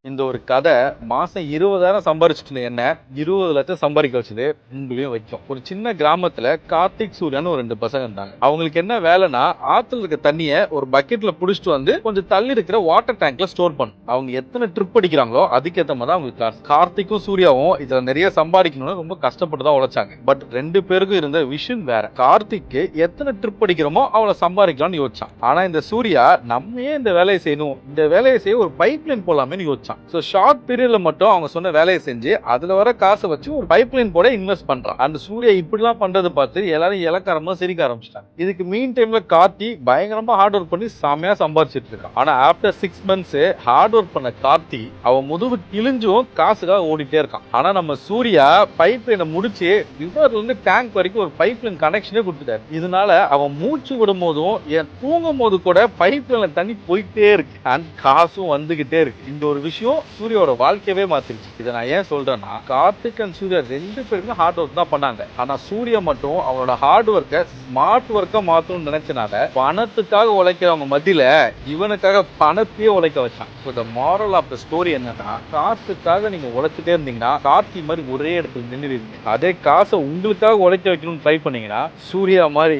இந்த ஒரு கதை மாசம் 20,000 சம்பாரிச்சுட்டு என்ன 20 லட்சம் சம்பாதிக்க வச்சது உங்களையும் வைக்கும். ஒரு சின்ன கிராமத்துல கார்த்திக் சூர்யான்னு ஒரு 2 பசங்க இருந்தாங்க. அவங்களுக்கு என்ன வேலைன்னா ஆத்துல இருக்க தண்ணிய ஒரு பக்கெட்ல புடிச்சிட்டு வந்து கொஞ்சம் தள்ளி இருக்கிற வாட்டர் டேங்க்ல ஸ்டோர் பண்ணும். அவங்க எத்தனை ட்ரிப் அடிக்கிறாங்களோ அதுக்கேற்ற மாதிரி தான் அவங்களுக்கு காசு. கார்த்திக்கும் சூர்யாவும் இதுல நிறைய சம்பாதிக்கணும்னு ரொம்ப கஷ்டப்பட்டு தான் உழைச்சாங்க. பட் 2 பேருக்கும் இருந்த விஷன் வேற. கார்த்திக்கு எத்தனை ட்ரிப் அடிக்கிறோமோ அவளை சம்பாதிக்கலாம்னு யோசிச்சான். ஆனா இந்த சூர்யா நம்ம ஏன் இந்த வேலையை செய்யணும், இந்த வேலையை செய்ய ஒரு பைப் லைன் போலாமே யோசிச்சான். ஷார்ட் பீரியட்ல மட்டும் அவங்க சொன்ன வேலையை செஞ்சு அதுல வர காசை வச்சு ஒரு பைப் லைன் போட இன்வெஸ்ட் பண்றான். அந்த சூர்யா இப்படிலாம் பண்றதை பார்த்து எல்லாரும் இலக்காரமா சிரிக்க ஆரம்பிச்சிட்டாங்க. இதுக்கு மீன் டைம்ல கார்த்தி பயங்கரமா ஹார்ட் ஒர்க் பண்ணி செமையா சம்பாதிச்சிட்டு இருக்கான். ஆனா ஆஃப்டர் 6 months ஹார்ட் ஒர்க் பண்ண கார்த்தி அவன் முதுகு கிழிஞ்சும் காசுக்காக ஓடிட்டே இருக்கான். ஆனா நம்ம சூர்யா பைப் லைனை முடிச்சு ரிவர்ல இருந்து டேங்க் வரைக்கும் ஒரு பைப் லைன் கனெக்ஷனே கொடுத்துட்டாரு. இதனால அவன் மூச்சு விடும் போதும் தூங்கும் போது கூட பைப் லைன்ல தண்ணி போயிட்டே இருக்கு அண்ட் காசும் வந்துகிட்டே இருக்கு. இந்த ஒரு விஷயம் சூர்யாவோட வாழ்க்கையவே மாத்திருச்சு. இதை நான் ஏன் சொல்றேன்னா கார்த்திக் அண்ட் சூர்யா 2 பேருமே ஹார்ட் ஒர்க் தான் பண்ணாங்க. ஆனா சூர்யா மட்டும் அவனோட ஹார்ட் ஒர்க்கை ஸ்மார்ட் ஒர்க்கா மாத்தணும்னு நினைச்சனால பணத்துக்காக உழைக்கிறவங்க மத்தியில இவனுக்காக பணத்தையே உழைக்க வச்சான். இந்த மாரல் ஆஃப் த ஸ்டோரி என்னன்னா, காசுக்காக நீங்க உழைச்சிட்டே இருந்தீங்கன்னா கார்த்தி மாதிரி ஒரே இடத்துல நின்றுடுவீங்க. அதே காசை உங்களுக்காக உழைக்க வைக்கணும்னு ட்ரை பண்ணீங்கன்னா சூர்யா மாதிரி